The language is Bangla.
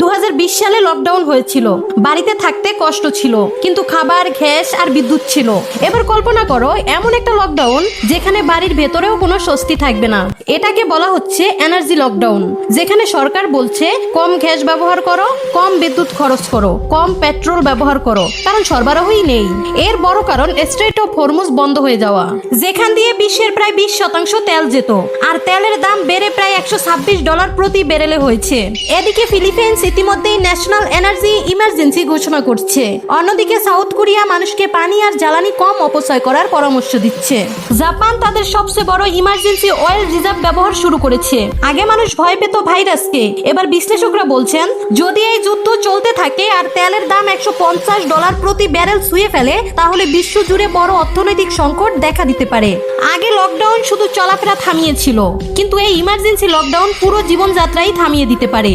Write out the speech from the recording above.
2020 সালে লকডাউন হয়েছিল। বাড়িতে থাকতে কষ্ট ছিল, কিন্তু খাবার, গ্যাস আর বিদ্যুৎ ছিল। এবার কল্পনা করো এমন একটা লকডাউন যেখানে বাড়ির ভেতরেও কোনো স্বস্তি থাকবে না। এটাকে বলা হচ্ছে এনার্জি লকডাউন, যেখানে সরকার বলছে কম গ্যাস ব্যবহার করো, কম বিদ্যুৎ খরচ করো, কম পেট্রোল ব্যবহার করো, কারণ সরবরাহই নেই। এর বড় কারণ স্ট্রেইট অফ হরমুজ বন্ধ হয়ে যাওয়া, যেখান দিয়ে বিশ্বের প্রায় 20% তেল যেত, আর তেলের দাম বেড়ে প্রায় $126 প্রতি ব্যারেলে হয়েছে। এদিকে ফিলিপাইন্স ইতিমধ্যেই ন্যাশনাল এনার্জি ইমার্জেন্সি ঘোষণা করছে। অন্যদিকে সাউথ কোরিয়া মানুষকে পানি আর জ্বালানি কম অপচয় করার পরামর্শ দিচ্ছে। জাপান তাদের সবচেয়ে বড় ইমার্জেন্সি অয়েল রিজার্ভ ব্যবহার শুরু করেছে। আগে মানুষ ভয় পেত ভাইরাসকে, এবার বিশ্লেষকরা বলছেন যদি এই যুদ্ধ চলতে থাকে আর তেলের দাম $150 প্রতি ব্যারেল ছুঁয়ে ফেলে, তাহলে বিশ্ব জুড়ে বড় অর্থনৈতিক সংকট দেখা দিতে পারে। আগে লকডাউন শুধু চলাফেরা থামিয়েছিল, কিন্তু এই ইমার্জেন্সি লকডাউন পুরো জীবনযাত্রাই থামিয়ে দিতে পারে।